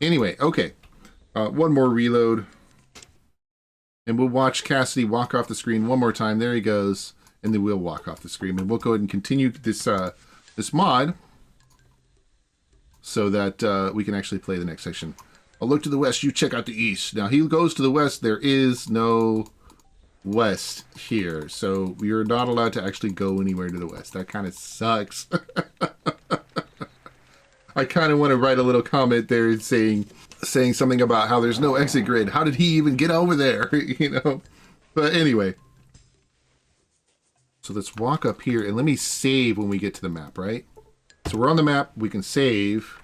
Anyway, okay. One more reload. And we'll watch Cassidy walk off the screen one more time. There he goes. And then we'll walk off the screen. And we'll go ahead and continue this this mod so that we can actually play the next section. I'll look to the west. You check out the east. Now, he goes to the west. There is no west here. So we are not allowed to actually go anywhere to the west. That kind of sucks. I kind of want to write a little comment there saying something about how there's no exit grid. How did he even get over there? You know? But anyway. So let's walk up here and let me save when we get to the map, right? So we're on the map. We can save.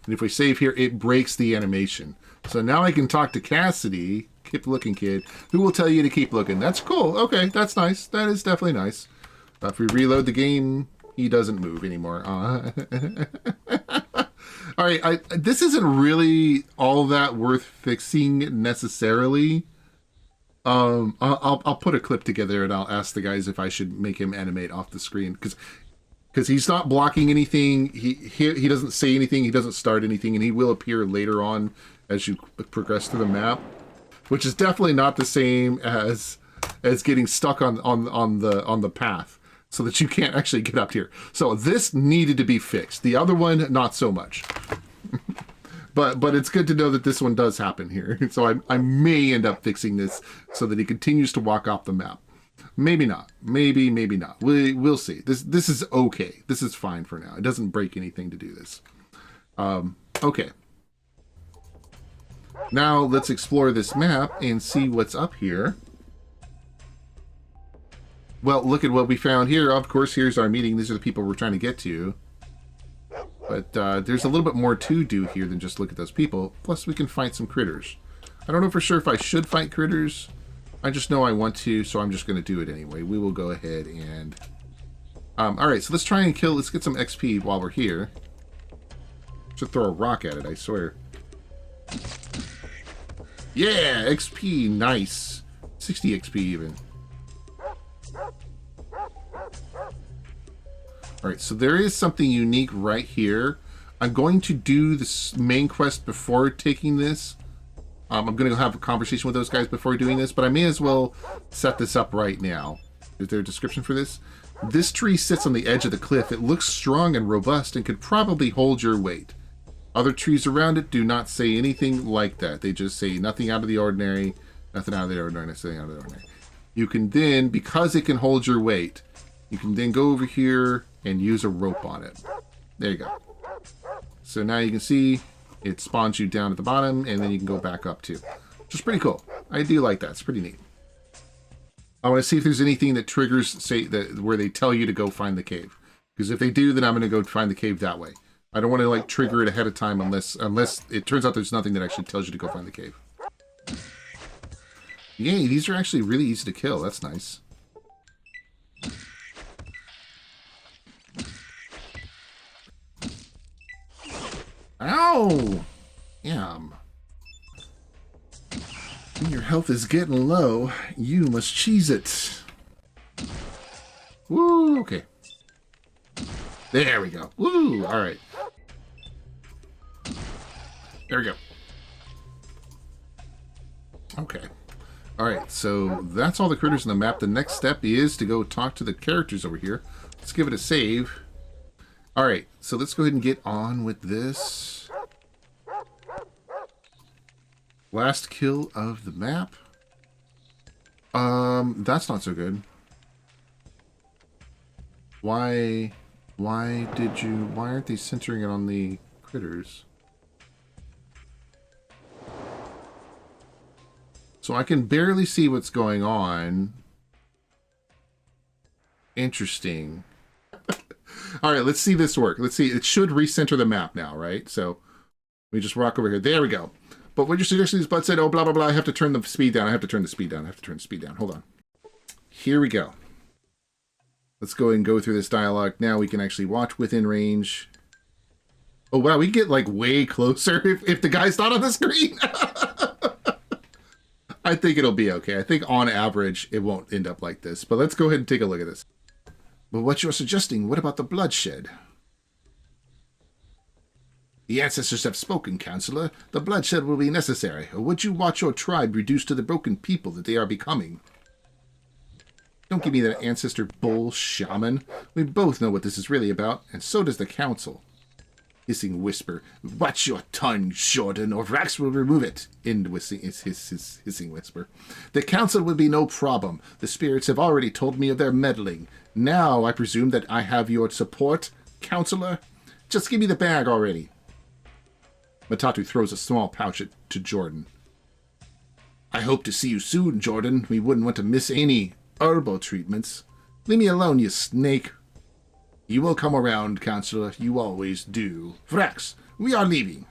And if we save here, it breaks the animation. So now I can talk to Cassidy, keep looking kid, who will tell you to keep looking. That's cool. Okay, that's nice. That is definitely nice. If we reload the game, he doesn't move anymore. All right, this isn't really all that worth fixing necessarily. I'll put a clip together and I'll ask the guys if I should make him animate off the screen because he's not blocking anything. He doesn't say anything. He doesn't start anything, and he will appear later on as you progress through the map, which is definitely not the same as getting stuck on the path so that you can't actually get up here. So this needed to be fixed. The other one, not so much. But it's good to know that this one does happen here. So I may end up fixing this so that he continues to walk off the map. Maybe not. Maybe not. We'll see. This is okay. This is fine for now. It doesn't break anything to do this. Okay. Now let's explore this map and see what's up here. Well, look at what we found here. Of course, here's our meeting. These are the people we're trying to get to. But there's a little bit more to do here than just look at those people. Plus, we can fight some critters. I don't know for sure if I should fight critters. I just know I want to, so I'm just going to do it anyway. We will go ahead and... Alright, so let's try and kill... Let's get some XP while we're here. Should throw a rock at it, I swear. Yeah! XP! Nice! 60 XP even. Alright, so there is something unique right here. I'm going to do this main quest before taking this. I'm going to have a conversation with those guys before doing this, but I may as well set this up right now. Is there a description for this? This tree sits on the edge of the cliff. It looks strong and robust and could probably hold your weight. Other trees around it do not say anything like that. They just say nothing out of the ordinary, nothing out of the ordinary, nothing out of the ordinary. You can then, because it can hold your weight, you can then go over here and use a rope on it. There you go. So now you can see it spawns you down at the bottom, and then you can go back up too. Which is pretty cool. I do like that. It's pretty neat. I want to see if there's anything that triggers, say, that where they tell you to go find the cave. Because if they do, then I'm going to go find the cave that way. I don't want to like trigger it ahead of time unless it turns out there's nothing that actually tells you to go find the cave. Yay, these are actually really easy to kill. That's nice. Ow! Yum. When your health is getting low, you must cheese it. Woo! Okay. There we go. Woo! Alright. There we go. Okay. Alright, so that's all the critters in the map. The next step is to go talk to the characters over here. Let's give it a save. Alright, so let's go ahead and get on with this. Last kill of the map. That's not so good. Why aren't they centering it on the critters? So I can barely see what's going on. Interesting. All right, let's see this work. Let's see. It should recenter the map now, right? So we just walk over here. There we go. But what you're suggesting is, Bud said, oh, blah, blah, blah. I have to turn the speed down. I have to turn the speed down. I have to turn the speed down. Hold on. Here we go. Let's go and go through this dialogue. Now we can actually watch within range. Oh, wow. We get like way closer if the guy's not on the screen. I think it'll be okay. I think on average, it won't end up like this. But let's go ahead and take a look at this. But what you're suggesting, what about the bloodshed? The ancestors have spoken, Counselor. The bloodshed will be necessary, or would you watch your tribe reduced to the broken people that they are becoming? Don't give me that ancestor bull, shaman. We both know what this is really about, and so does the Council. Hissing whisper. Watch your tongue, Jordan, or Vrax will remove it. End his hissing whisper. The Council will be no problem. The spirits have already told me of their meddling. Now I presume that I have your support, Counselor? Just give me the bag already. Mutatu throws a small pouch to Jordan. I hope to see you soon, Jordan. We wouldn't want to miss any herbal treatments. Leave me alone, you snake. You will come around, Counselor. You always do. Vrax, we are leaving.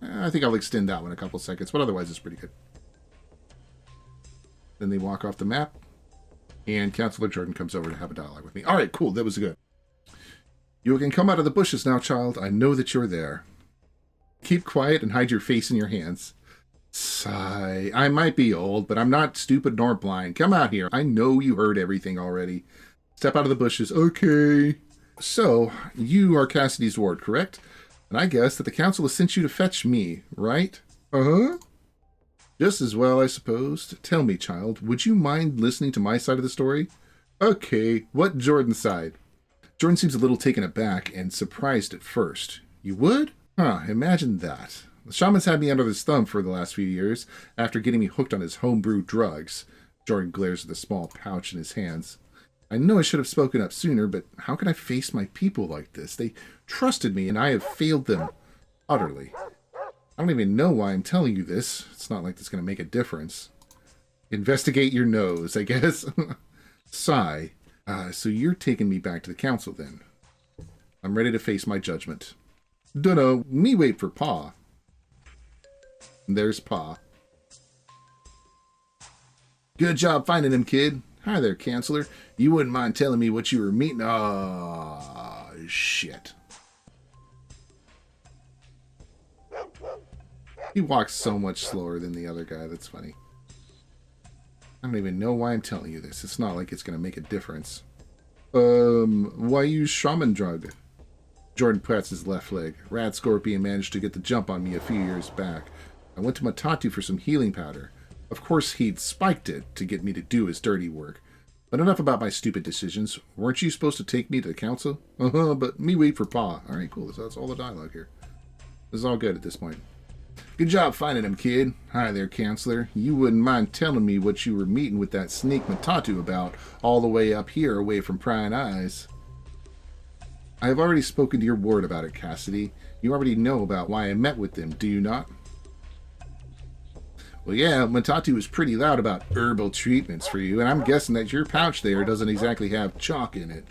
I think I'll extend that one a couple seconds, but otherwise it's pretty good. Then they walk off the map, and Counselor Jordan comes over to have a dialogue with me. All right, cool. That was good. You can come out of the bushes now, child. I know that you're there. Keep quiet and hide your face in your hands. Sigh. I might be old, but I'm not stupid nor blind. Come out here. I know you heard everything already. Step out of the bushes. Okay. So, you are Cassidy's ward, correct? And I guess that the Council has sent you to fetch me, right? Uh-huh. Just as well, I suppose. Tell me, child, would you mind listening to my side of the story? Okay. What Jordan's side? Jordan seems a little taken aback and surprised at first. You would? Huh, imagine that. The shaman's had me under his thumb for the last few years, after getting me hooked on his homebrew drugs. Jordan glares at the small pouch in his hands. I know I should have spoken up sooner, but how can I face my people like this? They trusted me, and I have failed them utterly. I don't even know why I'm telling you this. It's not like it's going to make a difference. Investigate your nose, I guess. Sigh. So you're taking me back to the Council, then. I'm ready to face my judgment. Dunno, me wait for Pa. There's Pa. Good job finding him, kid. Hi there, Counselor. You wouldn't mind telling me what you were meeting? Oh, shit. He walks so much slower than the other guy. That's funny. I don't even know why I'm telling you this. It's not like it's going to make a difference. Why use shaman drug? Jordan pats his left leg. Rad Scorpion managed to get the jump on me a few years back. I went to Mutatu for some healing powder. Of course, he'd spiked it to get me to do his dirty work. But enough about my stupid decisions. Weren't you supposed to take me to the Council? But me wait for Pa. Alright, cool. So that's all the dialogue here. This is all good at this point. Good job finding him, kid. Hi there, Counselor. You wouldn't mind telling me what you were meeting with that snake Mutatu about, all the way up here away from prying eyes. I have already spoken to your ward about it, Cassidy. You already know about why I met with them, do you not? Well, yeah, Mutatu was pretty loud about herbal treatments for you, and I'm guessing that your pouch there doesn't exactly have chalk in it.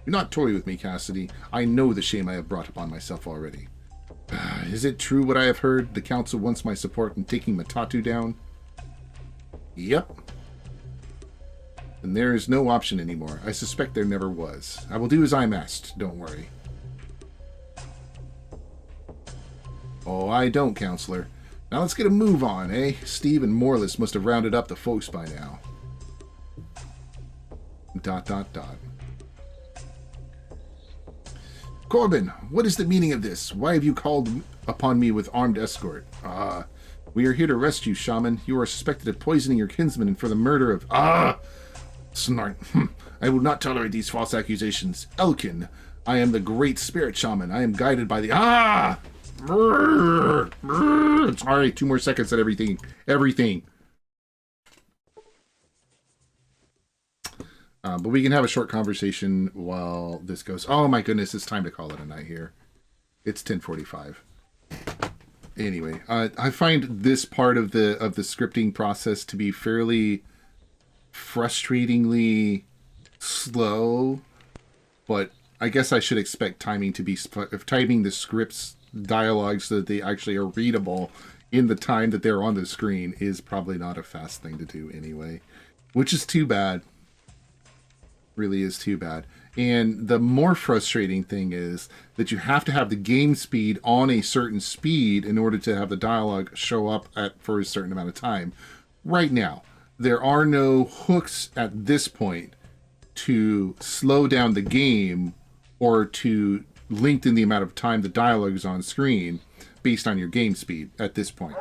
Do not toy with me, Cassidy. I know the shame I have brought upon myself already. Is it true what I have heard? The Council wants my support in taking Mutatu down? Yep. And there is no option anymore. I suspect there never was. I will do as I'm asked, don't worry. Oh, I don't, Counselor. Now let's get a move on, eh? Steve and Morless must have rounded up the folks by now. ... Corbin, what is the meaning of this? Why have you called upon me with armed escort? We are here to arrest you, shaman. You are suspected of poisoning your kinsman and for the murder of... Snart. I will not tolerate these false accusations. Elkin, I am the great spirit shaman. I am guided by the... Sorry, 2 more seconds at everything. But we can have a short conversation while this goes. Oh my goodness, it's time to call it a night here. It's 10:45. Anyway, I find this part of the scripting process to be fairly frustratingly slow, but I guess I should expect timing to be timing the scripts dialogue so that they actually are readable in the time that they're on the screen is probably not a fast thing to do anyway, which is too bad. Really is too bad. And the more frustrating thing is that you have to have the game speed on a certain speed in order to have the dialogue show up for a certain amount of time. Right now, there are no hooks at this point to slow down the game or to lengthen the amount of time the dialogue is on screen based on your game speed at this point.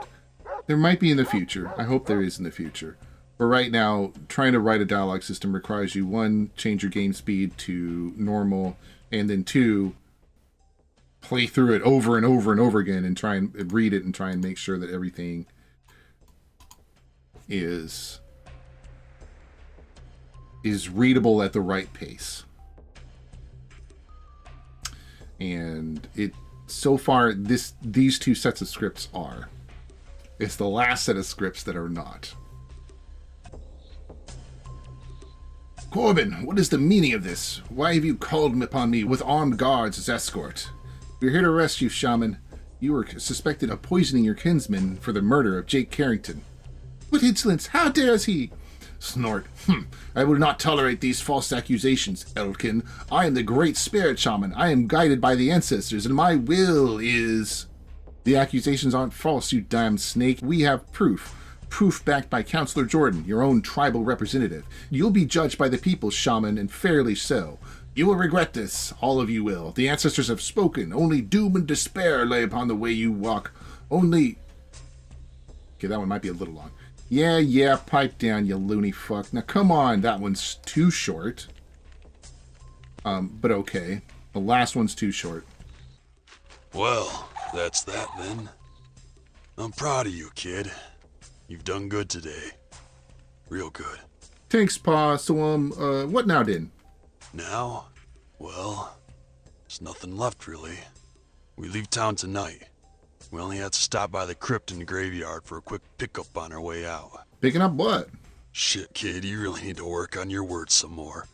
There might be in the future. I hope there is in the future. But right now, trying to write a dialogue system requires you, 1, change your game speed to normal, and then 2, play through it over and over and over again and try and read it and try and make sure that everything is readable at the right pace. And it so far these 2 sets of scripts are. It's the last set of scripts that are not. Corbin, what is the meaning of this? Why have you called upon me with armed guards as escort? We're here to arrest you, shaman. You were suspected of poisoning your kinsman for the murder of Jake Carrington. What insolence! How dares he? Snort. I will not tolerate these false accusations, Elkin. I am the great spirit shaman. I am guided by the ancestors, and my will is... The accusations aren't false, you damn snake. We have proof. Proof backed by Counselor Jordan, your own tribal representative. You'll be judged by the people, shaman, and fairly so. You will regret this. All of you will. The ancestors have spoken. Only doom and despair lay upon the way you walk. Only... Okay, that one might be a little long. Yeah, pipe down, you loony fuck. Now, come on, that one's too short. But okay. The last one's too short. Well, that's that then. I'm proud of you, kid. You've done good today. Real good. Thanks, Pa. So, what now, then? Now? Well, there's nothing left, really. We leave town tonight. We only had to stop by the crypt in the graveyard for a quick pickup on our way out. Picking up what? Shit, kid, you really need to work on your words some more.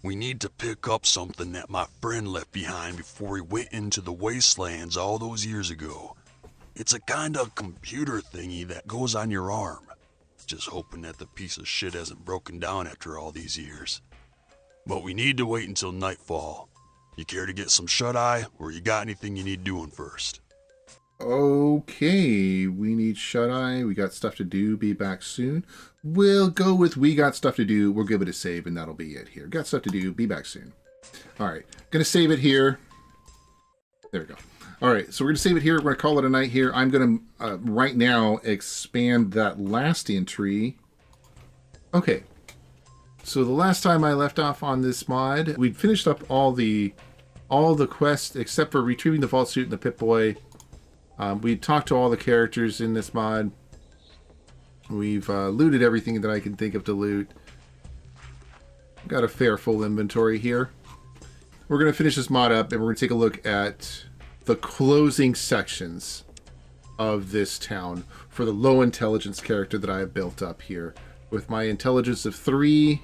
We need to pick up something that my friend left behind before he went into the wastelands all those years ago. It's a kind of computer thingy that goes on your arm. Just hoping that the piece of shit hasn't broken down after all these years. But we need to wait until nightfall. You care to get some shut-eye, or you got anything you need doing first? Okay, we need shut-eye. We got stuff to do. Be back soon. We'll go with we got stuff to do. We'll give it a save, and that'll be it here. Got stuff to do. Be back soon. All right, gonna save it here. There we go. All right, so we're gonna save it here. We're gonna call it a night here. I'm gonna right now expand that last entry. Okay. So the last time I left off on this mod, we'd finished up all the quests except for retrieving the vault suit and the Pip-Boy. We talked to all the characters in this mod. We've looted everything that I can think of to loot. Got a fair full inventory here. We're going to finish this mod up and we're going to take a look at the closing sections of this town for the low intelligence character that I have built up here. With my intelligence of 3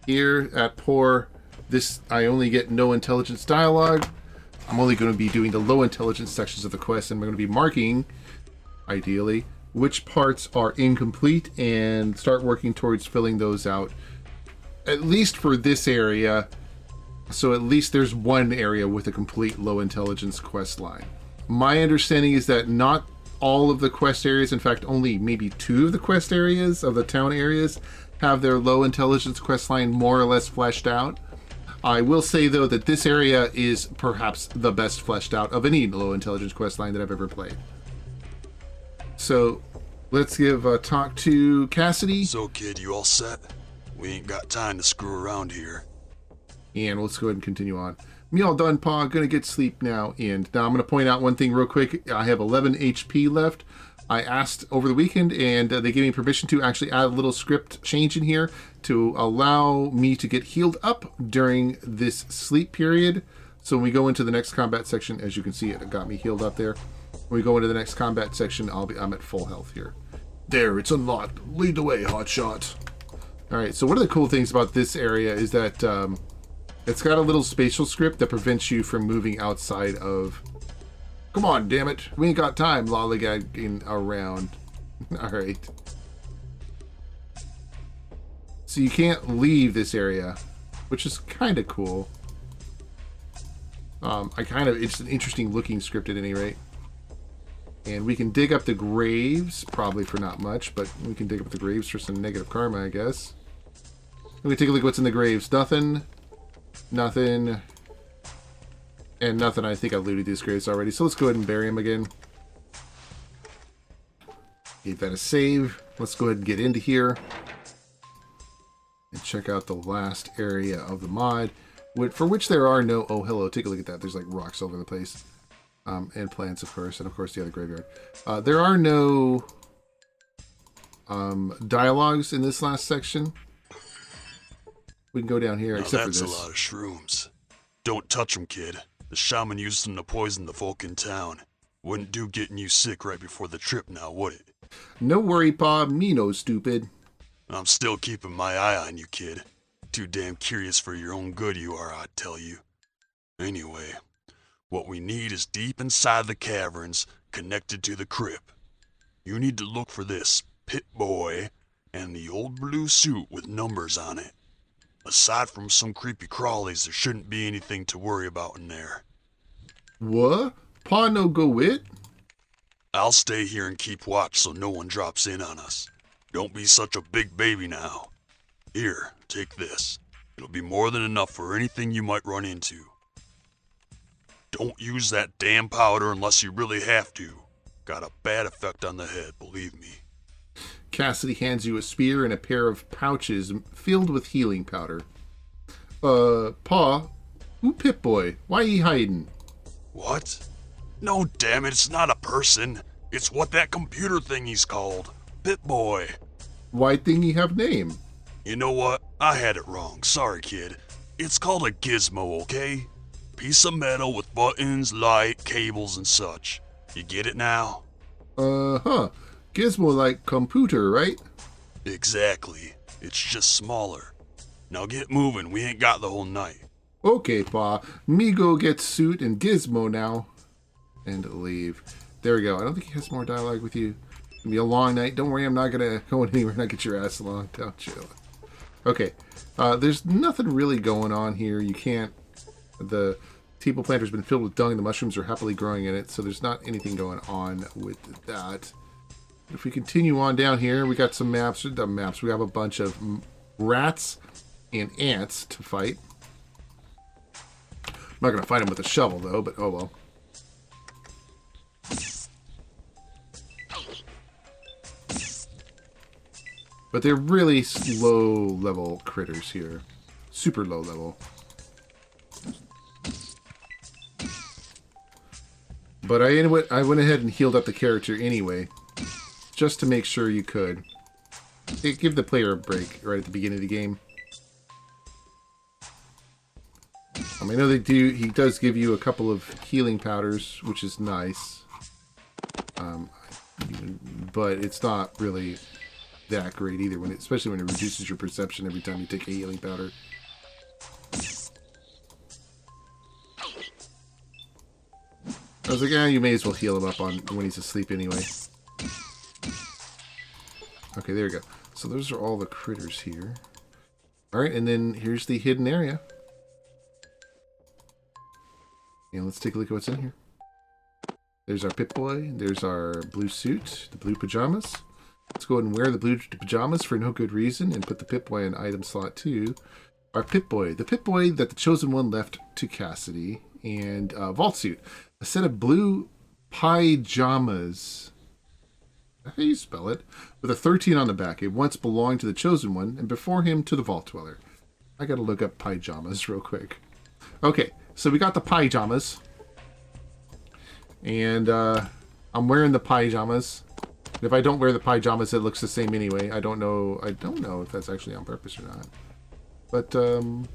here at poor, this I only get no intelligence dialogue. I'm only going to be doing the low intelligence sections of the quest, and we're going to be marking, ideally, which parts are incomplete and start working towards filling those out, at least for this area. So at least there's one area with a complete low intelligence quest line. My understanding is that not all of the quest areas, in fact only maybe 2 of the quest areas of the town areas, have their low intelligence quest line more or less fleshed out. I will say though that this area is perhaps the best fleshed out of any low intelligence quest line that I've ever played. So let's give a talk to Cassidy. So kid, you all set? We ain't got time to screw around here. And let's go ahead and continue on. Me all done, Pa. Gonna get sleep now. And now I'm gonna point out one thing real quick. I have 11 HP left. I asked over the weekend and they gave me permission to actually add a little script change in here to allow me to get healed up during this sleep period. So when we go into the next combat section, as you can see, it got me healed up there. When we go into the next combat section, I'm at full health here. There, it's unlocked. Lead the way, hotshot. All right, so one of the cool things about this area is that it's got a little spatial script that prevents you from moving outside of... Come on, damn it. We ain't got time lollygagging around. All right. So you can't leave this area, which is kind of cool. It's an interesting looking script at any rate. And we can dig up the graves, probably for not much, but we can dig up the graves for some negative karma, I guess. We can take a look at what's in the graves. Nothing. Nothing. And nothing, I think I looted these graves already, so let's go ahead and bury him again. Gave that a save. Let's go ahead and get into here. And check out the last area of the mod, for which there are no... Oh, hello, take a look at that. There's like rocks all over the place. And plants, of course, and of course the other graveyard. There are no dialogues in this last section. We can go down here, except for this. That's a lot of shrooms. Don't touch them, kid. The shaman used them to poison the folk in town. Wouldn't do getting you sick right before the trip now, would it? No worry, Pa. Me no stupid. I'm still keeping my eye on you, kid. Too damn curious for your own good you are, I tell you. Anyway, what we need is deep inside the caverns, connected to the crypt. You need to look for this Pip-Boy and the old blue suit with numbers on it. Aside from some creepy crawlies, there shouldn't be anything to worry about in there. What? Pa no go with? I'll stay here and keep watch so no one drops in on us. Don't be such a big baby now. Here, take this. It'll be more than enough for anything you might run into. Don't use that damn powder unless you really have to. Got a bad effect on the head, believe me. Cassidy hands you a spear and a pair of pouches filled with healing powder. Pa, who Pip-Boy? Why he hiding? What? No, damn it, it's not a person. It's what that computer thingy's called. Pip-Boy. Why thingy have name? You know what? I had it wrong. Sorry, kid. It's called a gizmo, okay? Piece of metal with buttons, light, cables, and such. You get it now? Gizmo like computer, right? Exactly. It's just smaller. Now get moving. We ain't got the whole night. Okay, Pa. Me go get suit and Gizmo now. And leave. There we go. I don't think he has more dialogue with you. It's gonna be a long night. Don't worry, I'm not gonna go anywhere and not get your ass along. Don't chill. Okay. There's nothing really going on here. You can't... The table planter's been filled with dung and the mushrooms are happily growing in it, so there's not anything going on with that. If we continue on down here, we got some maps. We have a bunch of rats and ants to fight. I'm not going to fight them with a shovel, though, but oh well. But they're really low-level critters here. Super low-level. But I went ahead and healed up the character anyway. Just to make sure you could. Give the player a break right at the beginning of the game. I know he does give you a couple of healing powders, which is nice. But it's not really that great either, especially when it reduces your perception every time you take a healing powder. I was like, you may as well heal him up when he's asleep anyway. Okay, there we go. So those are all the critters here. Alright, and then here's the hidden area. And let's take a look at what's in here. There's our Pip-Boy. There's our blue suit, the blue pajamas. Let's go ahead and wear the blue pajamas for no good reason and put the Pip-Boy in item slot 2. Our Pip-Boy. The Pip-Boy that the Chosen One left to Cassidy. And Vault Suit. A set of blue pajamas. How do you spell it? With a 13 on the back. It once belonged to the Chosen One, and before him to the Vault Dweller. I gotta look up pajamas real quick. Okay, so we got the pajamas. And I'm wearing the pajamas. If I don't wear the pajamas, it looks the same anyway. I don't know if that's actually on purpose or not. But, oh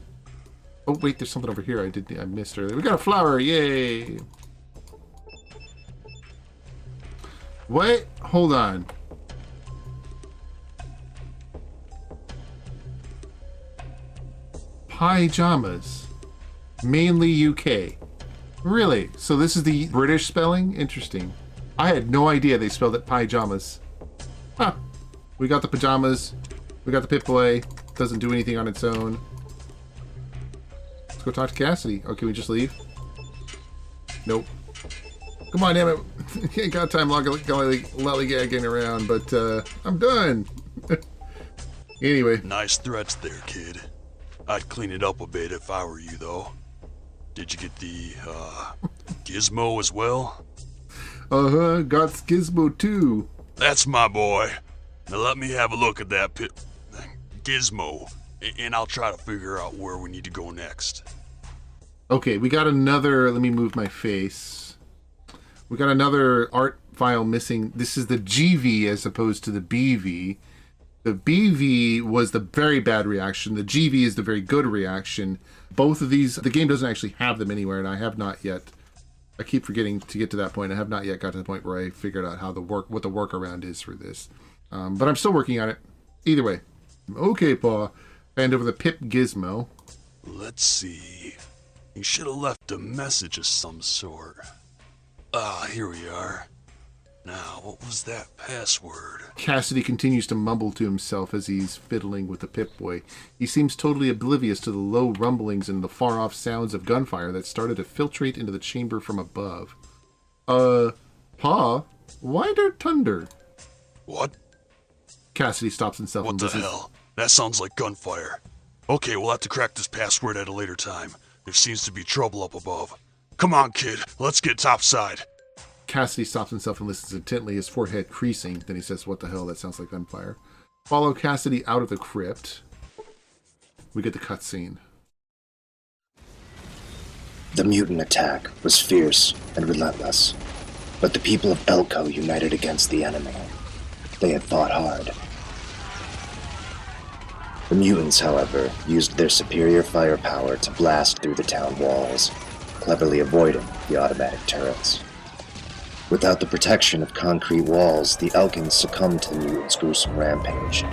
wait, there's something over here I missed earlier. We got a flower, yay! What? Hold on. Pajamas. Mainly UK. Really? So this is the British spelling? Interesting. I had no idea they spelled it pajamas. Huh. We got the pajamas. We got the Pip-Boy. Doesn't do anything on its own. Let's go talk to Cassidy. Or can we just leave? Nope. Come on, damn it. Ain't got time lollygagging around, but I'm done. Anyway. Nice threats there, kid. I'd clean it up a bit if I were you, though. Did you get the, gizmo as well? Uh-huh, got Gizmo too. That's my boy. Now let me have a look at that gizmo, and I'll try to figure out where we need to go next. Okay, we got another... Let me move my face. We got another art file missing. This is the GV as opposed to the BV. The BV was the very bad reaction. The GV is the very good reaction. Both of these, the game doesn't actually have them anywhere, and I have not yet. I keep forgetting to get to that point. I have not yet got to the point where I figured out how what the workaround is for this. But I'm still working on it. Either way. Okay, Paul. Hand over the pip gizmo. Let's see. You should have left a message of some sort. Ah, here we are. Now, what was that password? Cassidy continues to mumble to himself as he's fiddling with the Pip-Boy. He seems totally oblivious to the low rumblings and the far-off sounds of gunfire that started to filtrate into the chamber from above. Pa, why there thunder? What? Cassidy stops himself What and the listens. hell? That sounds like gunfire. Okay, we'll have to crack this password at a later time. There seems to be trouble up above. Come on, kid. Let's get topside. Cassidy stops himself and listens intently, his forehead creasing. Then he says, what the hell? That sounds like gunfire. Follow Cassidy out of the crypt. We get the cutscene. The mutant attack was fierce and relentless, but the people of Elko united against the enemy. They had fought hard. The mutants, however, used their superior firepower to blast through the town walls, cleverly avoiding the automatic turrets. Without the protection of concrete walls, the Elkins succumbed to the mutants' gruesome rampage.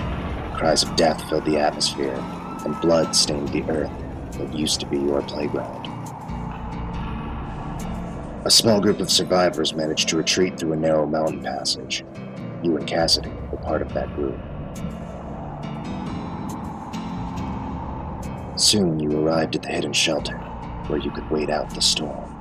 Cries of death filled the atmosphere, and blood stained the earth that used to be your playground. A small group of survivors managed to retreat through a narrow mountain passage. You and Cassidy were part of that group. Soon you arrived at the hidden shelter, where you could wait out the storm.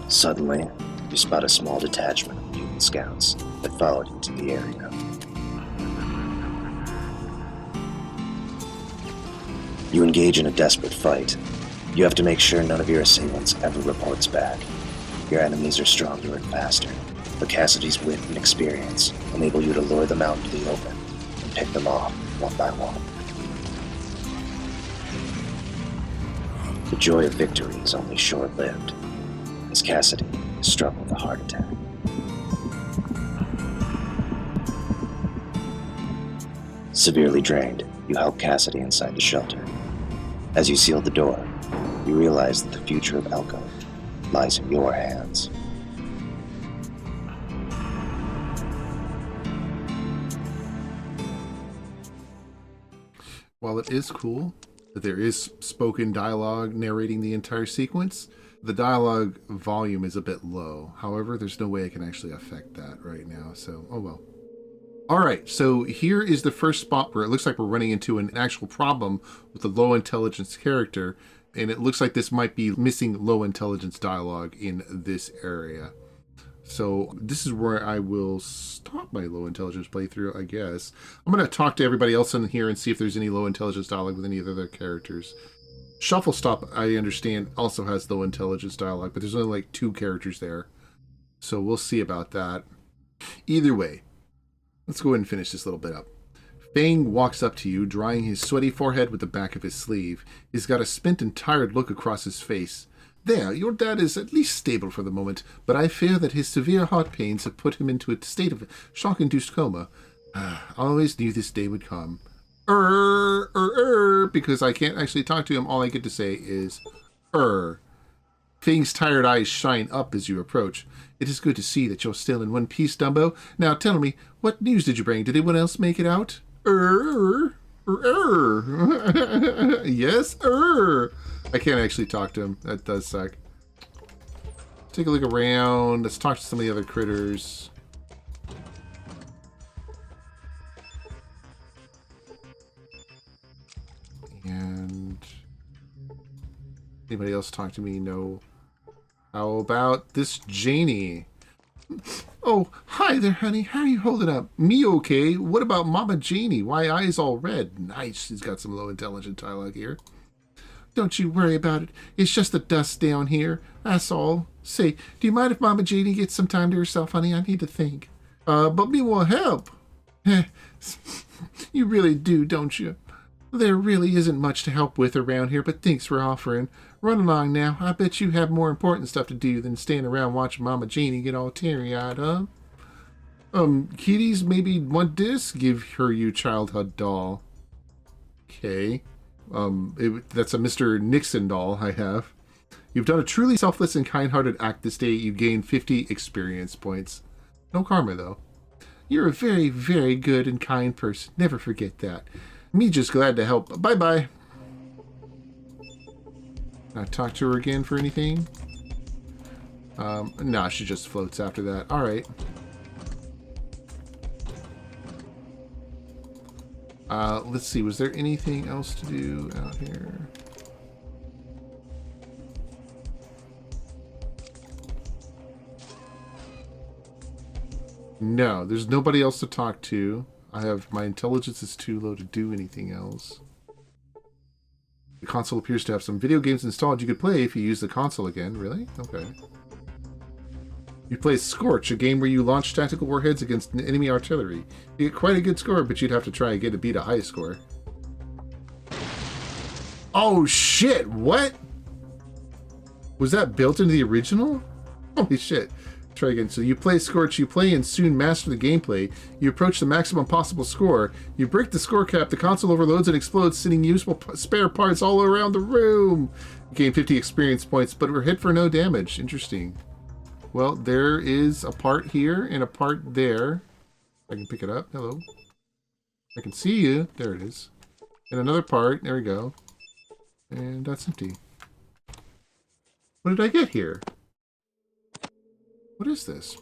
Suddenly, you spot a small detachment of mutant scouts that followed you to the area. You engage in a desperate fight. You have to make sure none of your assailants ever reports back. Your enemies are stronger and faster, but Cassidy's wit and experience enable you to lure them out into the open and pick them off one by one. The joy of victory is only short-lived, as Cassidy is struck with a heart attack. Severely drained, you help Cassidy inside the shelter. As you seal the door, you realize that the future of Elko lies in your hands. While it is cool that there is spoken dialogue narrating the entire sequence, the dialogue volume is a bit low. However, there's no way I can actually affect that right now, so oh well. All right, so here is the first spot where it looks like we're running into an actual problem with the low intelligence character, and it looks like this might be missing low intelligence dialogue in this area. So this is where I will stop my low intelligence playthrough, I guess. I'm going to talk to everybody else in here and see if there's any low intelligence dialogue with any of the other characters. Shuffle Stop, I understand, also has low intelligence dialogue, but there's only like 2 characters there. So we'll see about that. Either way, let's go ahead and finish this little bit up. Fang walks up to you, drying his sweaty forehead with the back of his sleeve. He's got a spent and tired look across his face. There, your dad is at least stable for the moment, but I fear that his severe heart pains have put him into a state of shock-induced coma. I always knew this day would come. Because I can't actually talk to him, all I get to say is, Fang's tired eyes shine up as you approach. It is good to see that you're still in one piece, Dumbo. Now tell me, what news did you bring? Did anyone else make it out? Yes, I can't actually talk to him. That does suck. Take a look around. Let's talk to some of the other critters. And anybody else talk to me? No. How about this Janie? Oh, hi there, honey. How are you holding up? Me okay. What about Mama Janie? Why eyes all red? Nice. She's got some low intelligent dialogue here. Don't you worry about it. It's just the dust down here. That's all. Say, do you mind if Mama Janie gets some time to herself, honey? I need to think. But me will help. You really do, don't you? There really isn't much to help with around here, but thanks for offering. Run along now. I bet you have more important stuff to do than stand around watching Mama Janie get all teary-eyed, huh? Kitties maybe want this? Give her you childhood doll. Okay. That's a Mr. Nixon doll I have. You've done a truly selfless and kind-hearted act this day. You gain 50 experience points. No karma, though. You're a very, very good and kind person. Never forget that. Me just glad to help. Bye-bye. Can I talk to her again for anything? Nah, she just floats after that. Alright. Let's see. Was there anything else to do out here? No, there's nobody else to talk to. My intelligence is too low to do anything else. The console appears to have some video games installed you could play if you use the console again. Really? Okay. You play Scorch, a game where you launch tactical warheads against enemy artillery. You get quite a good score, but you'd have to try again to beat a high score. Oh shit, what? Was that built into the original? Holy shit. Try again. So you play Scorch, you play and soon master the gameplay. You approach the maximum possible score. You break the score cap, the console overloads and explodes, sending useful spare parts all around the room. You gain 50 experience points, but were hit for no damage. Interesting. Well, there is a part here and a part there. I can pick it up. Hello. I can see you. There it is. And another part. There we go. And that's empty. What did I get here? What is this?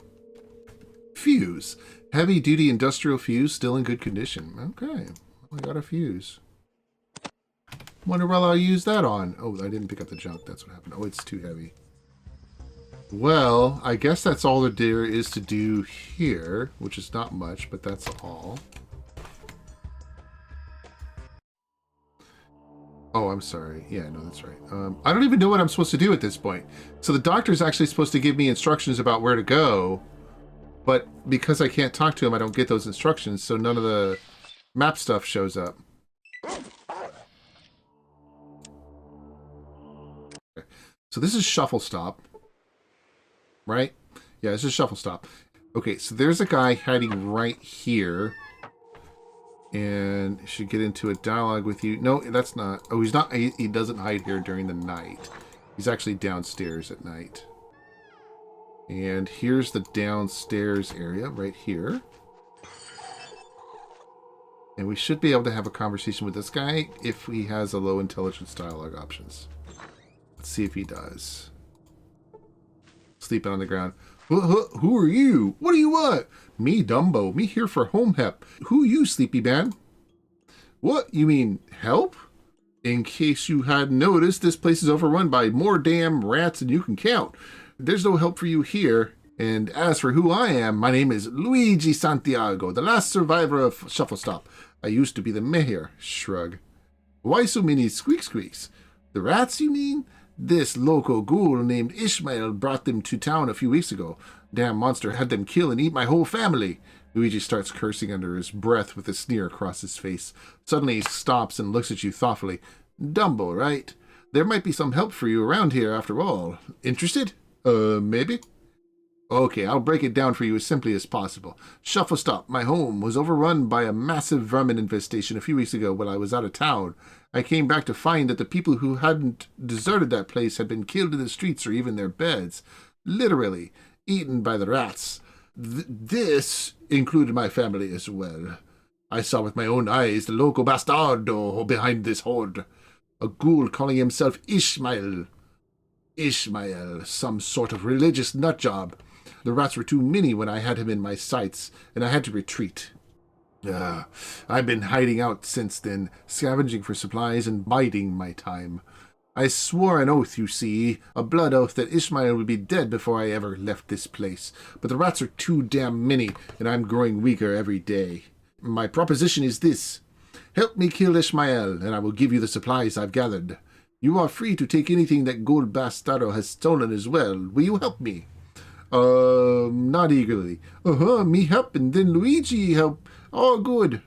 Fuse. Heavy duty industrial fuse, still in good condition. Okay. I got a fuse. Wonder what I'll use that on. Oh, I didn't pick up the junk. That's what happened. Oh, it's too heavy. Well, I guess that's all there is to do here, which is not much, but that's all. Oh, I'm sorry. Yeah, no, that's right. I don't even know what I'm supposed to do at this point. So the doctor's actually supposed to give me instructions about where to go, but because I can't talk to him, I don't get those instructions, so none of the map stuff shows up. Okay. So this is Shuffle Stop, right? Yeah, this is Shuffle Stop. Okay, so there's a guy hiding right here. And should get into a dialogue with you. No, that's not. Oh, he's not. He doesn't hide here during the night. He's actually downstairs at night. And here's the downstairs area right here. And we should be able to have a conversation with this guy if he has a low intelligence dialogue options. Let's see if he does. Sleeping on the ground. Who are you? What do you want? Me, Dumbo. Me here for home help. Who you, sleepy man? What? You mean help? In case you hadn't noticed, this place is overrun by more damn rats than you can count. There's no help for you here. And as for who I am, my name is Luigi Santiago, the last survivor of Shuffle Stop. I used to be the mayor. Shrug. Why so many squeaks? The rats, you mean? This local ghoul named Ishmael brought them to town a few weeks ago. Damn monster had them kill and eat my whole family. Luigi starts cursing under his breath with a sneer across his face. Suddenly he stops and looks at you thoughtfully. Dumbo, right? There might be some help for you around here after all. Interested? Maybe? Okay, I'll break it down for you as simply as possible. Shuffle Stop, my home, was overrun by a massive vermin infestation a few weeks ago when I was out of town. I came back to find that the people who hadn't deserted that place had been killed in the streets or even their beds. Literally, eaten by the rats. This included my family as well. I saw with my own eyes the local bastardo behind this horde. A ghoul calling himself Ishmael. Ishmael, some sort of religious nutjob. The rats were too many when I had him in my sights, and I had to retreat. I've been hiding out since then, scavenging for supplies and biding my time. I swore an oath, you see, a blood oath that Ishmael would be dead before I ever left this place. But the rats are too damn many, and I'm growing weaker every day. My proposition is this. Help me kill Ishmael, and I will give you the supplies I've gathered. You are free to take anything that Gold Bastardo has stolen as well. Will you help me? Not eagerly. Me help, and then Luigi help. Oh, good.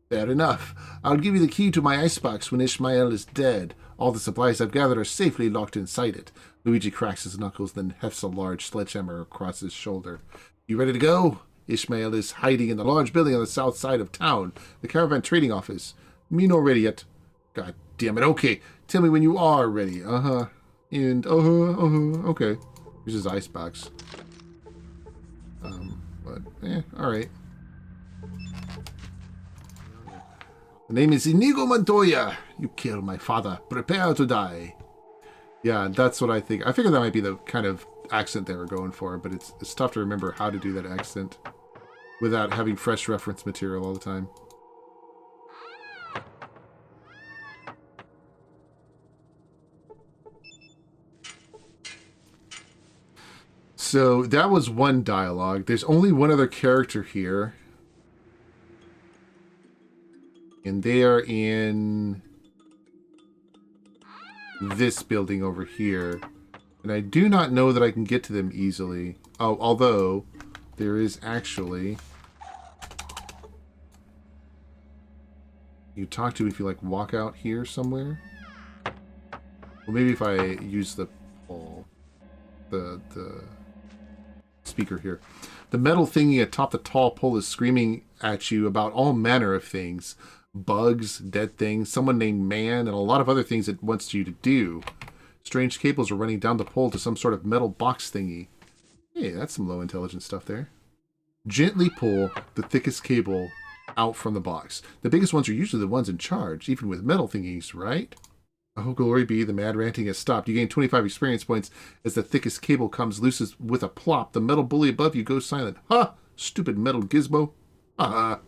Fair enough. I'll give you the key to my icebox when Ishmael is dead. All the supplies I've gathered are safely locked inside it. Luigi cracks his knuckles, then hefts a large sledgehammer across his shoulder. You ready to go? Ishmael is hiding in the large building on the south side of town, the Caravan Trading Office. Me no ready yet. God damn it. Okay, tell me when you are ready. And okay. Here's his icebox. Alright. The name is Inigo Montoya. You killed my father. Prepare to die. Yeah, that's what I think. I figured that might be the kind of accent they were going for, but it's tough to remember how to do that accent without having fresh reference material all the time. So that was one dialogue. There's only one other character here. And they are in this building over here. And I do not know that I can get to them easily. Oh, although there is actually... You talk to if you like walk out here somewhere. Well, maybe if I use the pole, the speaker here. The metal thingy atop the tall pole is screaming at you about all manner of things. Bugs, dead things, someone named Man, and a lot of other things it wants you to do. Strange cables are running down the pole to some sort of metal box thingy. Hey, that's some low intelligence stuff there. Gently pull the thickest cable out from the box. The biggest ones are usually the ones in charge, even with metal thingies, right? Oh, glory be, the mad ranting has stopped. You gain 25 experience points as the thickest cable comes loose with a plop. The metal bully above you goes silent. Ha! Stupid metal gizmo. Ha!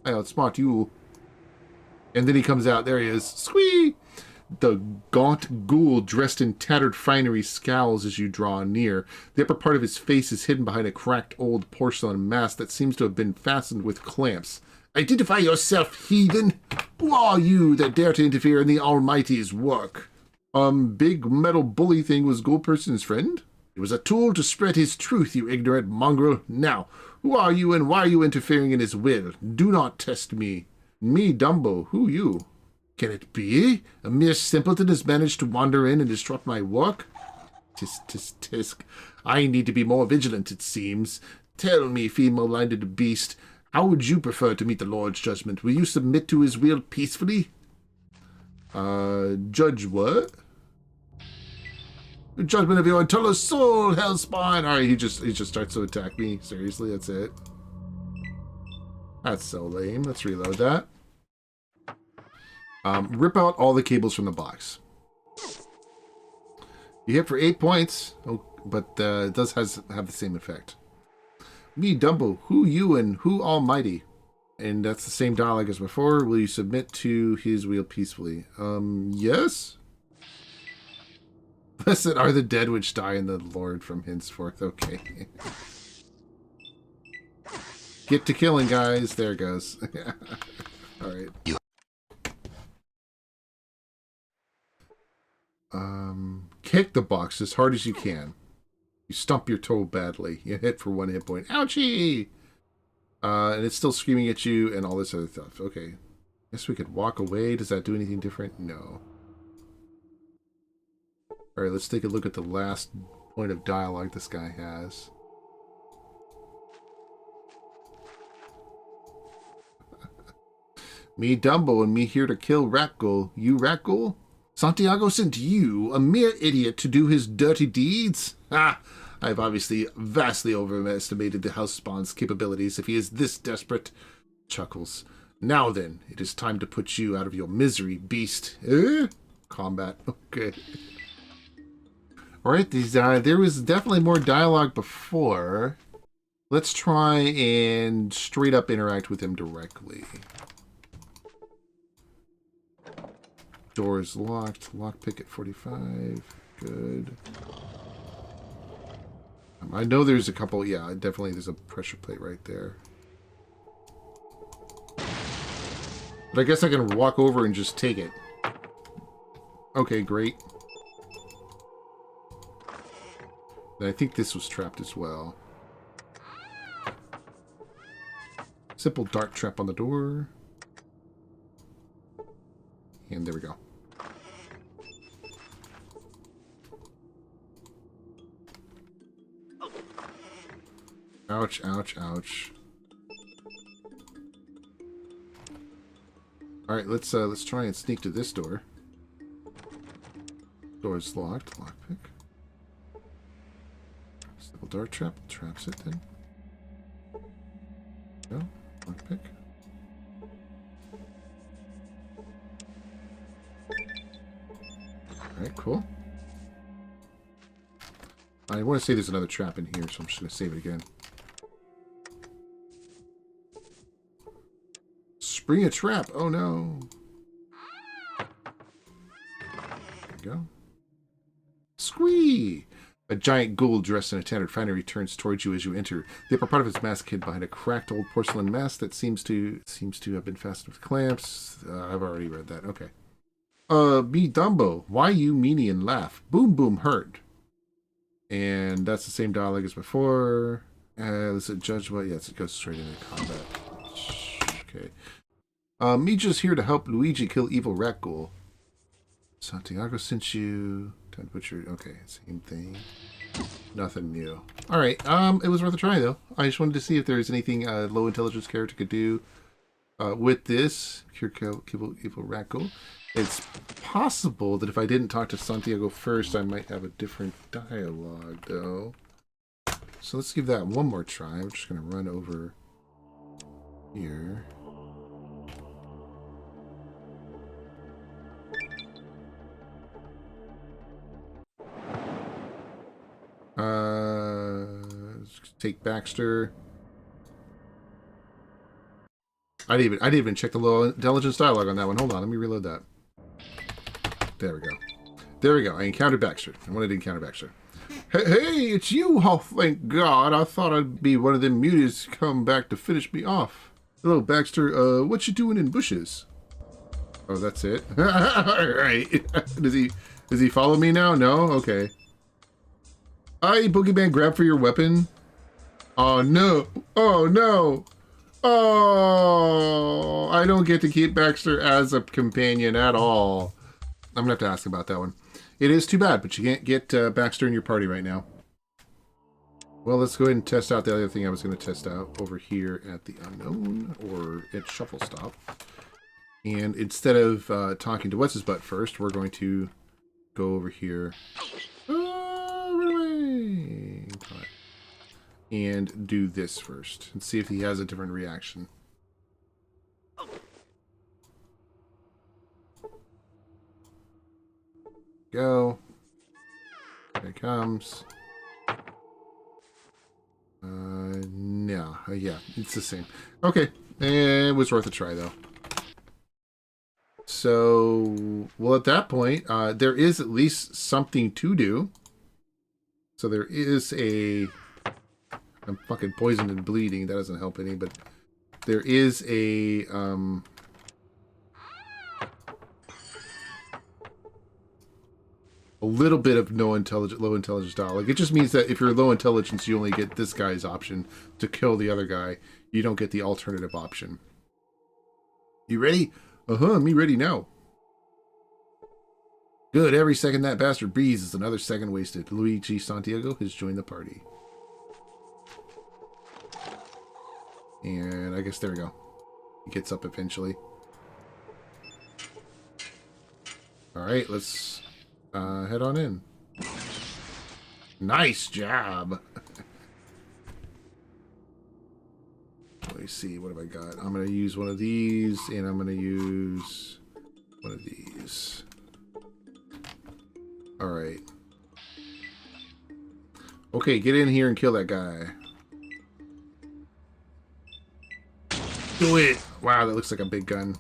I outsmart you. And then he comes out. There he is. Squee! The gaunt ghoul dressed in tattered finery scowls as you draw near. The upper part of his face is hidden behind a cracked old porcelain mask that seems to have been fastened with clamps. Identify yourself, heathen! Who are you that dare to interfere in the Almighty's work? Big metal bully thing was Ghoul Person's friend? It was a tool to spread his truth, you ignorant mongrel. Now, who are you and why are you interfering in his will? Do not test me. Me, Dumbo, who you? Can it be? A mere simpleton has managed to wander in and disrupt my work? Tisk, tisk, tisk. I need to be more vigilant, it seems. Tell me, female-minded beast, how would you prefer to meet the Lord's judgment? Will you submit to his will peacefully? Judge what? The judgment of your eternal soul, hellspawn! Alright, he just starts to attack me. Seriously, that's it. That's so lame. Let's reload that. Rip out all the cables from the box. You hit for 8 points, but it does have the same effect. Me, Dumbo, who you and who Almighty? And that's the same dialogue as before. Will you submit to his will peacefully? Yes? Blessed are the dead which die in the Lord from henceforth. Okay. Get to killing, guys. There it goes. Alright. Kick the box as hard as you can. You stump your toe badly. You hit for 1 hit point. Ouchie! And it's still screaming at you and all this other stuff. Okay. Guess we could walk away. Does that do anything different? No. Alright, let's take a look at the last point of dialogue this guy has. Me, Dumbo, and me here to kill Ratghoul. You, Ratghoul? Santiago sent you, a mere idiot, to do his dirty deeds? Ah, I've obviously vastly overestimated the Hellspawn's capabilities if he is this desperate. Chuckles. Now then, it is time to put you out of your misery, beast. Combat. Okay. Alright, there was definitely more dialogue before. Let's try and straight up interact with him directly. Door is locked. Lockpick at 45. Good. I know there's a couple. Yeah, definitely there's a pressure plate right there. But I guess I can walk over and just take it. Okay, great. And I think this was trapped as well. Simple dart trap on the door. And there we go. Ouch, ouch, ouch. Alright, let's try and sneak to this door. Door's locked. Lockpick. Simple dart trap. Traps it then. Go. Lockpick. Alright, cool. I want to say there's another trap in here, so I'm just going to save it again. Spring a trap. Oh no. There we go. Squee! A giant ghoul dressed in a tattered finery turns towards you as you enter. The upper part of its mask hid behind a cracked old porcelain mask that seems to have been fastened with clamps. I've already read that. Okay. Me Dumbo. Why you meanie and laugh? Boom boom hurt. And that's the same dialogue as before. Let's judge what. Yes, it goes straight into combat. Okay. Me just here to help Luigi kill evil rat ghoul. Santiago sent you. Time to put your. Okay, same thing. Nothing new. All right. It was worth a try though. I just wanted to see if there was anything a low intelligence character could do with this cure kill evil rat ghoul. It's possible that if I didn't talk to Santiago first, I might have a different dialogue though. So let's give that one more try. I'm just gonna run over here. Let's take Baxter. I didn't even check the low intelligence dialogue on that one. Hold on, let me reload that. There we go. There we go. I encountered Baxter. I wanted to encounter Baxter. Hey, it's you! Oh, thank God! I thought I'd be one of them mutants come back to finish me off. Hello, Baxter. What you doing in bushes? Oh, that's it. All right. Does he follow me now? No. Okay. Aye, Boogeyman, grab for your weapon. Oh no! Oh no! Oh! I don't get to keep Baxter as a companion at all. I'm gonna have to ask about that one. It is too bad, but you can't get Baxter in your party right now. Well, let's go ahead and test out the other thing I was going to test out over here at the Unknown, or at Shuffle Stop. And instead of talking to What's-His-Butt first, we're going to go over here. Run away! And do this first, and see if he has a different reaction. Go. There it comes. No. Yeah, it's the same. Okay. It was worth a try, though. So, well, at that point, there is at least something to do. So there is a... I'm fucking poisoned and bleeding. That doesn't help any, but there is a... a little bit of low intelligence dialogue. It just means that if you're low intelligence, you only get this guy's option to kill the other guy. You don't get the alternative option. You ready? Me ready now. Good. Every second that bastard breathes is another second wasted. Luigi Santiago has joined the party. And I guess there we go. He gets up eventually. Alright, let's... head on in. Nice job. Let me see. What have I got? I'm going to use one of these, and I'm going to use one of these. All right. Okay, get in here and kill that guy. Do it. Wow, that looks like a big gun.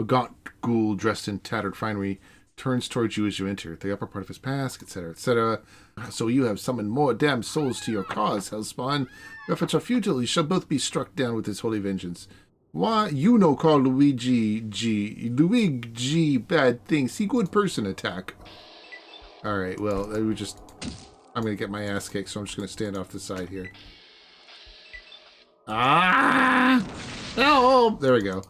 A gaunt ghoul dressed in tattered finery turns towards you as you enter, the upper part of his mask, etc., etc. So you have summoned more damned souls to your cause, Hellspawn. Your efforts are futile. You shall both be struck down with his holy vengeance. Why, you no call Luigi bad things. He good person attack. Alright, well, I'm going to get my ass kicked, so I'm just going to stand off the side here. Ah! Oh! There we go.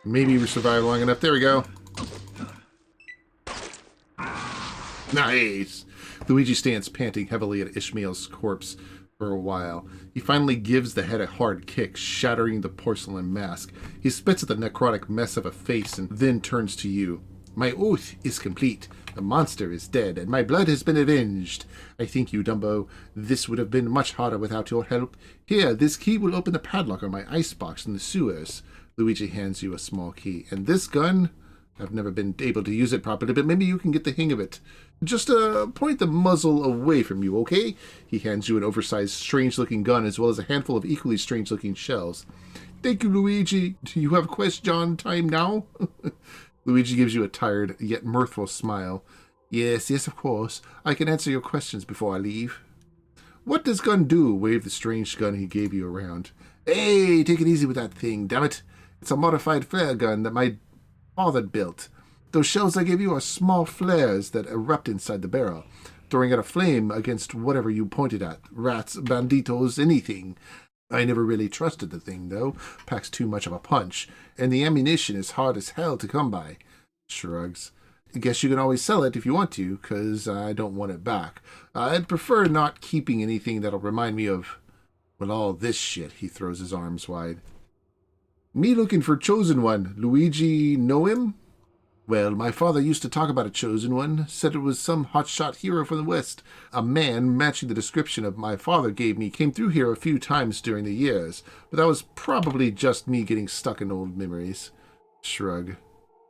Maybe we survived long enough. There we go. Nice! Luigi stands panting heavily at Ishmael's corpse for a while. He finally gives the head a hard kick, shattering the porcelain mask. He spits at the necrotic mess of a face and then turns to you. My oath is complete. The monster is dead, and my blood has been avenged. I thank you, Dumbo. This would have been much harder without your help. Here, this key will open the padlock on my icebox in the sewers. Luigi hands you a small key. And this gun? I've never been able to use it properly, but maybe you can get the hang of it. Just point the muzzle away from you, okay? He hands you an oversized, strange-looking gun as well as a handful of equally strange-looking shells. Thank you, Luigi. Do you have question time now? Luigi gives you a tired, yet mirthful smile. Yes, of course. I can answer your questions before I leave. What does gun do? Wave the strange gun he gave you around. Hey, take it easy with that thing, damn it. It's a modified flare gun that my father built. Those shells I gave you are small flares that erupt inside the barrel, throwing out a flame against whatever you pointed at. Rats, banditos, anything. I never really trusted the thing, though. Packs too much of a punch, and the ammunition is hard as hell to come by. Shrugs. I guess you can always sell it if you want to, 'cause I don't want it back. I'd prefer not keeping anything that'll remind me of, well, all this shit. He throws his arms wide. Me looking for Chosen One. Luigi know him? Well, my father used to talk about a Chosen One, said it was some hotshot hero from the West. A man matching the description of my father gave me came through here a few times during the years, but that was probably just me getting stuck in old memories. Shrug.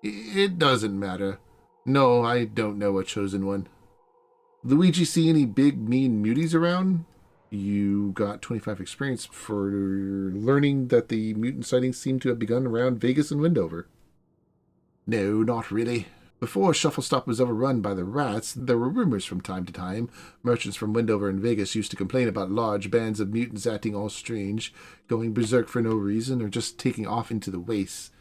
It doesn't matter. No, I don't know a Chosen One. Luigi see any big, mean muties around? You got 25 experience for learning that the mutant sightings seem to have begun around Vegas and Wendover. No, not really. Before Shufflestop was overrun by the rats, there were rumors from time to time. Merchants from Wendover and Vegas used to complain about large bands of mutants acting all strange, going berserk for no reason, or just taking off into the wastes.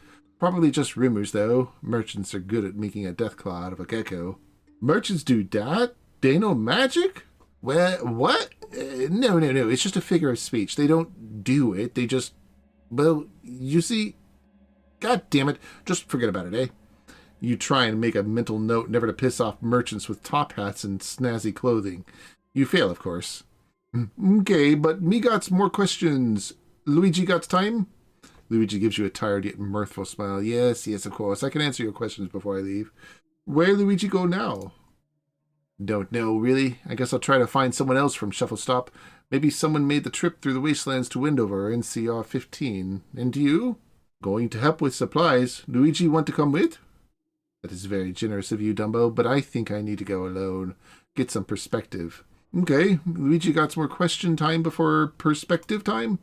Probably just rumors, though. Merchants are good at making a deathclaw out of a gecko. Merchants do that? They know magic? Well, what? No. It's just a figure of speech. They don't do it. They just... Well, you see... God damn it. Just forget about it, eh? You try and make a mental note never to piss off merchants with top hats and snazzy clothing. You fail, of course. Okay, but me got more questions. Luigi got time? Luigi gives you a tired yet mirthful smile. Yes, of course. I can answer your questions before I leave. Where Luigi go now? Don't know, really. I guess I'll try to find someone else from Shufflestop. Maybe someone made the trip through the wastelands to Wendover, NCR 15. And you? Going to help with supplies. Luigi want to come with? That is very generous of you, Dumbo, but I think I need to go alone. Get some perspective. Okay, Luigi got some more question time before perspective time?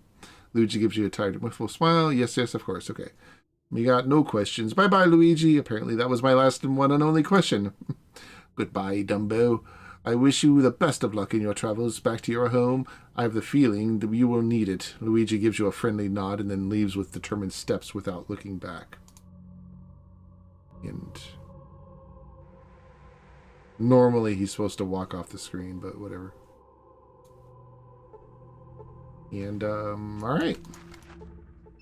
Luigi gives you a tired, wistful smile. Yes, of course. Okay. We got no questions. Bye-bye, Luigi. Apparently that was my last and one and only question. Goodbye, Dumbo. I wish you the best of luck in your travels back to your home. I have the feeling that you will need it. Luigi gives you a friendly nod and then leaves with determined steps without looking back. And normally he's supposed to walk off the screen, but whatever. And, alright.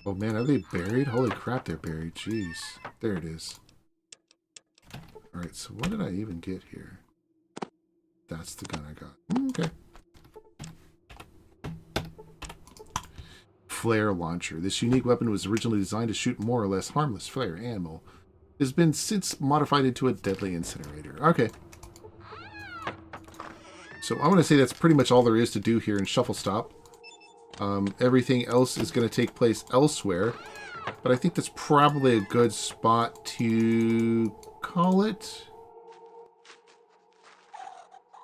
Oh man, are they buried? Holy crap, they're buried. Jeez. There it is. Alright, so what did I even get here? That's the gun I got. Okay. Flare launcher. This unique weapon was originally designed to shoot more or less harmless flare ammo. It has been since modified into a deadly incinerator. Okay. So I want to say that's pretty much all there is to do here in Shufflestop. Everything else is going to take place elsewhere. But I think that's probably a good spot to call it.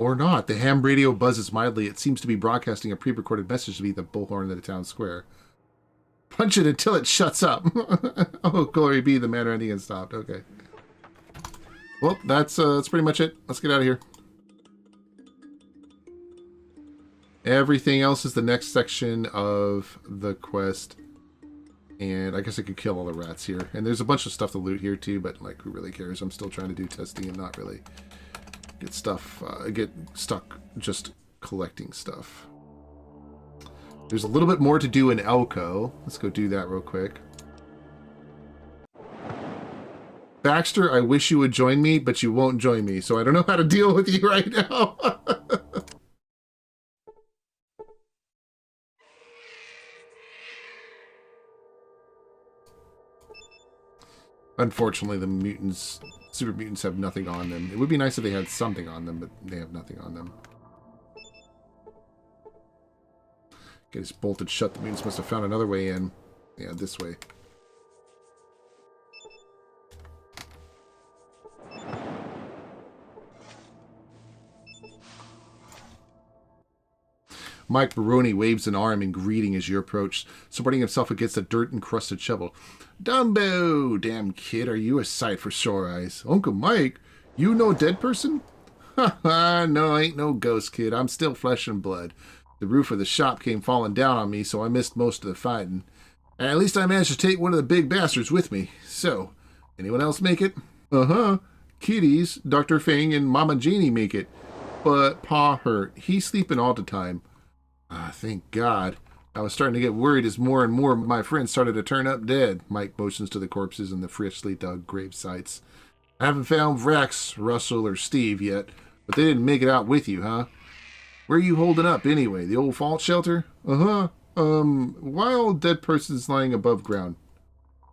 Or not. The ham radio buzzes mildly. It seems to be broadcasting a pre-recorded message to be the bullhorn of the town square. Punch it until it shuts up. Oh, glory be the manner ending and stopped. Okay. Well, that's pretty much it. Let's get out of here. Everything else is the next section of the quest. And I guess I could kill all the rats here. And there's a bunch of stuff to loot here too, but like, who really cares? I'm still trying to do testing and not really get stuck just collecting stuff. There's a little bit more to do in Elko. Let's go do that real quick. Baxter, I wish you would join me, but you won't join me, so I don't know how to deal with you right now. Unfortunately, the mutants, super mutants, have nothing on them. It would be nice if they had something on them, but they have nothing on them. Okay, it's bolted shut. The mutants must have found another way in. Yeah, this way. Mike Baroni waves an arm in greeting as you approach, supporting himself against a dirt-encrusted shovel. Dumbo! Damn kid, are you a sight for sore eyes? Uncle Mike, you no dead person? Ha ha, no, I ain't no ghost, kid. I'm still flesh and blood. The roof of the shop came falling down on me, so I missed most of the fighting. At least I managed to take one of the big bastards with me. So, anyone else make it? Uh-huh. Kitties, Dr. Fang, and Mama Janie make it. But Pa hurt. He's sleeping all the time. Ah, thank God. I was starting to get worried as more and more of my friends started to turn up dead. Mike motions to the corpses in the freshly dug grave sites. I haven't found Rex, Russell, or Steve yet, but they didn't make it out with you, huh? Where are you holding up, anyway? The old fallout shelter? Uh-huh. Why all dead persons lying above ground?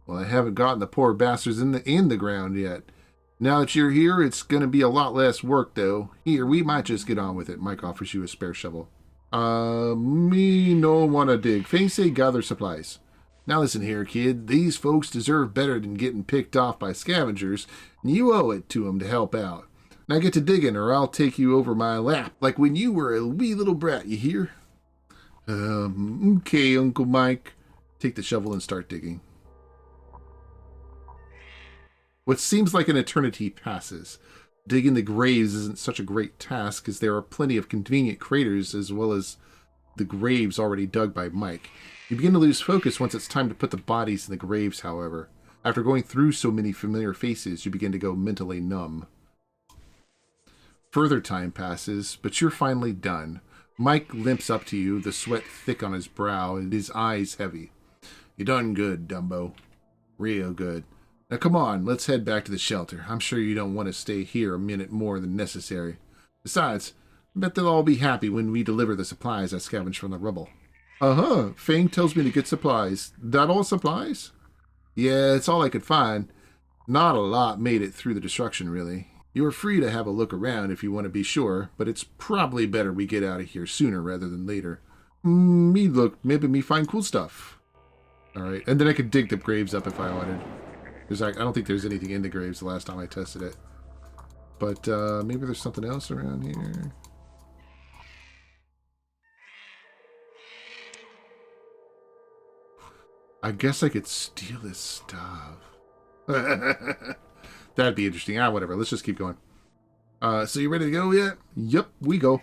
Well, I haven't gotten the poor bastards in the ground yet. Now that you're here, it's going to be a lot less work, though. Here, we might just get on with it. Mike offers you a spare shovel. Me no wanna dig. Fang say gather supplies. Now listen here, kid. These folks deserve better than getting picked off by scavengers, and you owe it to 'em to help out. Now get to digging, or I'll take you over my lap, like when you were a wee little brat, you hear? Okay, Uncle Mike. Take the shovel and start digging. What seems like an eternity passes. Digging the graves isn't such a great task, as there are plenty of convenient craters as well as the graves already dug by Mike. You begin to lose focus once it's time to put the bodies in the graves, however. After going through so many familiar faces, you begin to go mentally numb. Further time passes, but you're finally done. Mike limps up to you, the sweat thick on his brow and his eyes heavy. You done good, Dumbo. Real good. Now come on, let's head back to the shelter. I'm sure you don't want to stay here a minute more than necessary. Besides, I bet they'll all be happy when we deliver the supplies I scavenged from the rubble. Uh-huh, Fang tells me to get supplies. That all supplies? Yeah, it's all I could find. Not a lot made it through the destruction, really. You're free to have a look around if you want to be sure, but it's probably better we get out of here sooner rather than later. Me look, maybe me find cool stuff. Alright, and then I could dig the graves up if I wanted. I don't think there's anything in the graves the last time I tested it. But maybe there's something else around here. I guess I could steal this stuff. That'd be interesting. Whatever. Let's just keep going. So you ready to go yet? Yep, we go.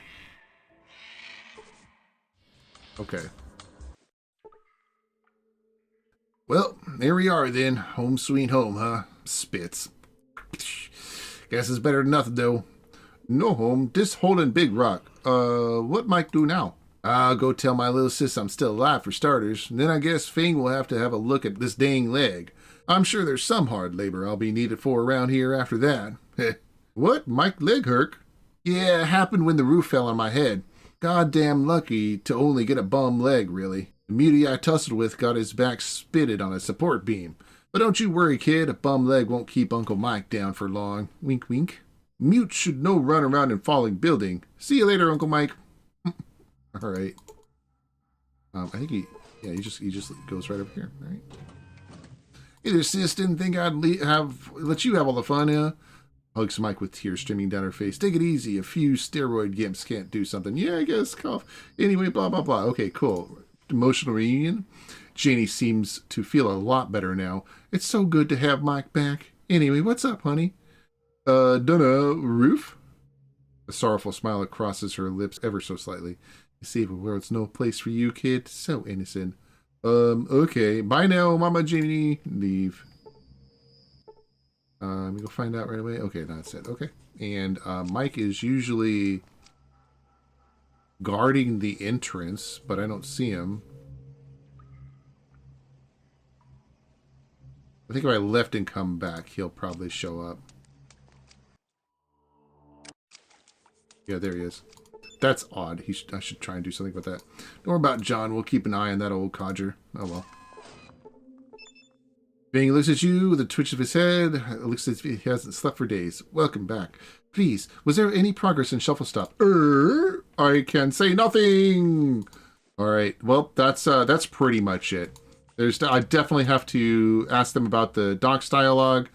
Okay. Well, there we are then. Home sweet home, huh? Spits. Guess it's better than nothing, though. No home, just holding big rock. What Mike do now? I'll go tell my little sis I'm still alive for starters, and then I guess Fang will have to have a look at this dang leg. I'm sure there's some hard labor I'll be needed for around here after that. What? Mike leg hurt? Yeah, it happened when the roof fell on my head. Goddamn lucky to only get a bum leg, really. The mutie I tussled with got his back spitted on a support beam. But don't you worry, kid. A bum leg won't keep Uncle Mike down for long. Wink, wink. Mutes should no run around in falling building. See you later, Uncle Mike. All right. I think he just goes right over here. All right. Hey there, sis. Didn't think I'd let you have all the fun, yeah? Hugs Mike with tears streaming down her face. Take it easy. A few steroid gimps can't do something. Yeah, I guess. Cough. Anyway, blah, blah, blah. Okay, cool. Emotional reunion. Janie seems to feel a lot better now. It's so good to have Mike back. Anyway, what's up, honey? Dunno, Roof? A sorrowful smile crosses her lips ever so slightly. You see, but where it's no place for you, kid. So innocent. Okay. Bye now, Mama Janie. Leave. We go find out right away. Okay, that's it. Okay. And Mike is usually guarding the entrance, but I don't see him. I think if I left and come back, he'll probably show up. Yeah, there he is. That's odd. I should try and do something with that. Don't worry about John. We'll keep an eye on that old codger. Oh, well. Bing looks at you with a twitch of his head. It looks as if he hasn't slept for days. Welcome back. Please, was there any progress in Shuffle Stop? I can say nothing. All right. Well, that's pretty much it. I definitely have to ask them about the Docs dialogue,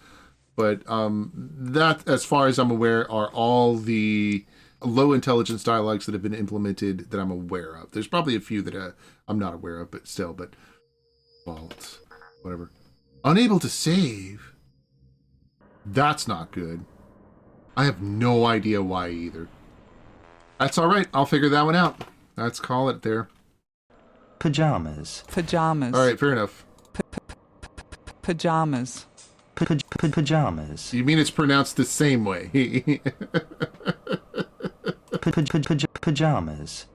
but that, as far as I'm aware, are all the low intelligence dialogues that have been implemented that I'm aware of. There's probably a few that I'm not aware of, but still, fault, whatever. Unable to save? That's not good. I have no idea why either. That's all right. I'll figure that one out. Let's call it there. Pajamas. Pajamas. All right, fair enough. Pajamas. Pajamas. You mean it's pronounced the same way? Pajamas.